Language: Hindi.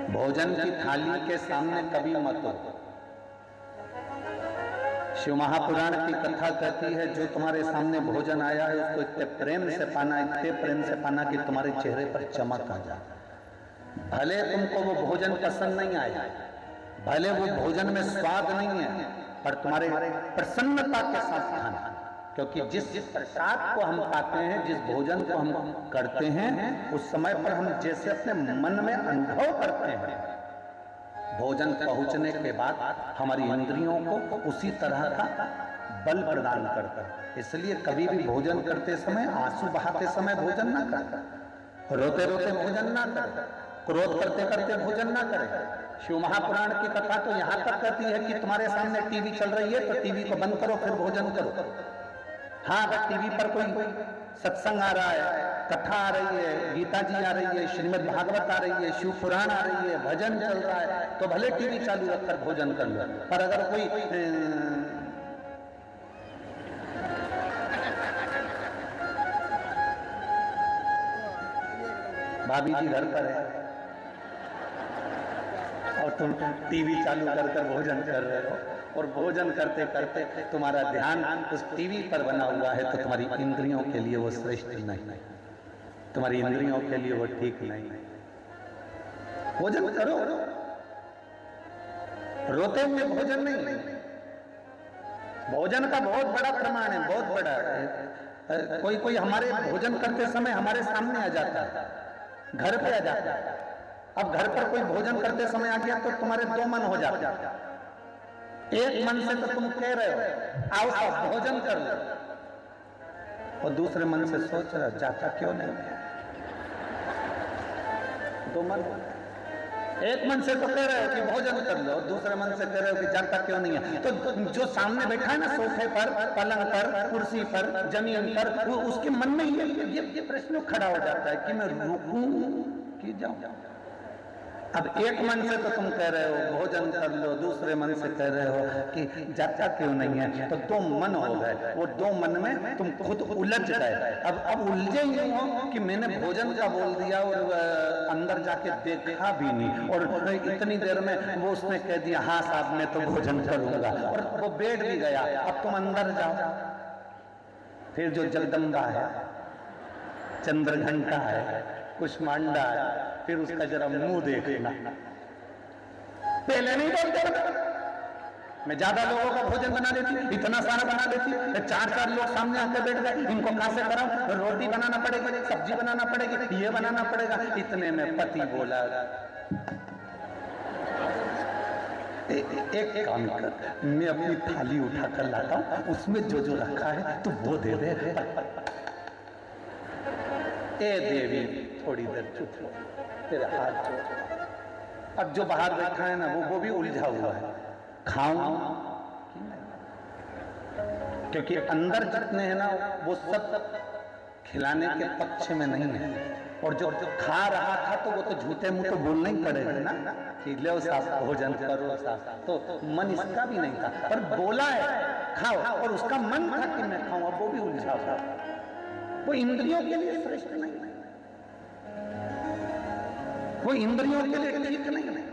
भोजन की थाली के सामने कभी मत हो। शिव महापुराण की कथा कहती है जो तुम्हारे सामने भोजन आया है उसको इतने प्रेम से पाना, इतने प्रेम से पाना कि तुम्हारे चेहरे पर चमक आ जाए। भले तुमको वो भोजन पसंद नहीं आया, भले वो भोजन में स्वाद नहीं है, पर तुम्हारे प्रसन्नता के साथ खाना, क्योंकि जिस प्रसाद को हम पाते हैं, जिस भोजन को हम करते हैं, उस समय पर हम जैसे अपने मन में अनुभव करते हैं, भोजन पहुंचने के बाद हमारी इंद्रियों को उसी तरह का बल प्रदान करता है। इसलिए कभी भी भोजन करते समय, आंसू बहाते समय भोजन ना करें, रोते रोते भोजन ना करें, क्रोध करते करते भोजन ना करें। शिव महापुराण की कथा तो यहाँ तक कहती है कि तुम्हारे सामने टीवी चल रही है तो टीवी को बंद करो फिर भोजन करो। हाँ, अगर टीवी पर कोई सत्संग आ रहा है, कथा आ रही है, गीता जी आ रही है, श्रीमद् भागवत आ रही है, शिव पुराण आ रही है, भजन चल रहा है, तो भले टीवी चालू रखकर भोजन कर लो। पर अगर कोई भाभी जी घर पर है और तुम टीवी चालू कर भोजन कर रहे हो और भोजन करते करते तुम्हारा ध्यान उस टीवी पर बना हुआ है, तो तुम्हारी इंद्रियों के लिए वो श्रेष्ठ नहीं, तुम्हारी इंद्रियों के लिए वो ठीक नहीं। भोजन करो, रोते हुए भोजन नहीं। भोजन का बहुत बड़ा प्रमाण है, बहुत बड़ा। कोई हमारे भोजन करते समय हमारे सामने आ जाता है, घर पे आ जाता है। अब घर पर कोई भोजन करते समय आ गया तो तुम्हारे दो मन हो जाते हैं। एक मन से तो तुम कह रहे हो आओ सब भोजन कर लो, और दूसरे मन से सोच रहे हो जाता क्यों नहीं। दो मन, एक मन से तो कह रहे हो कि भोजन कर लो, दूसरे मन से कह रहे हो कि जाता क्यों नहीं है। तो जो सामने बैठा है ना, सोफे पर, पलंग पर, कुर्सी पर, जमीन पर, वो उसके मन में ये प्रश्न खड़ा हो जाता है कि मैं रुकूं कि जाऊं। अब एक मन से तो तुम कह रहे हो भोजन कर लो, दूसरे मन से कह रहे हो कि जाता क्यों नहीं है, तो दो मन हो गए। वो दो मन में तुम खुद उलझ गए। अब उलझे ही हो कि मैंने भोजन का बोल दिया और अंदर जाके देखा भी नहीं, और इतनी देर में वो उसने कह दिया हाँ साहब मैं तो भोजन करूंगा, और वो बैठ भी गया। अब तुम अंदर जाओ, फिर जो जगदम्बा है, चंद्रघंटा है, कुष्मांडा है, फिर उसका जरा मुंह देखना। पहले नहीं बोलते, मैं ज्यादा लोगों का भोजन बना देती, इतना सारा बना देती, चार लोग सामने आकर बैठ गए, इनको कहां से कराऊं, रोटी बनाना पड़ेगी, सब्जी बनाना पड़ेगी, ये बनाना पड़ेगा। इतने में पति बोला एक काम कर, मैं अपनी थाली उठा कर लाता हूं, उसमें जो जो रखा है तो वो दे दे। ए देवी थोड़ी देर चुप हो, तेरे हाथ जोड़। अब जो बाहर बैठा है ना वो भी उलझा हुआ है, खाऊं कि नहीं, क्योंकि अंदर जितने हैं ना वो सब खिलाने के पक्ष में नहीं है। और जो खा रहा था तो वो तो झूठे मुंह तो बोलना ही पड़ेगा ना कि लो साहब भोजन करो साहब, तो मन इसका भी नहीं था, पर बोला है खाओ, और उसका मन था कि मैं खाऊं, अब वो भी उलझा हुआ। वो इंद्रियों के लिए श्रेष्ठ नहीं, वो इंद्रियों के लिए ठीक नहीं है।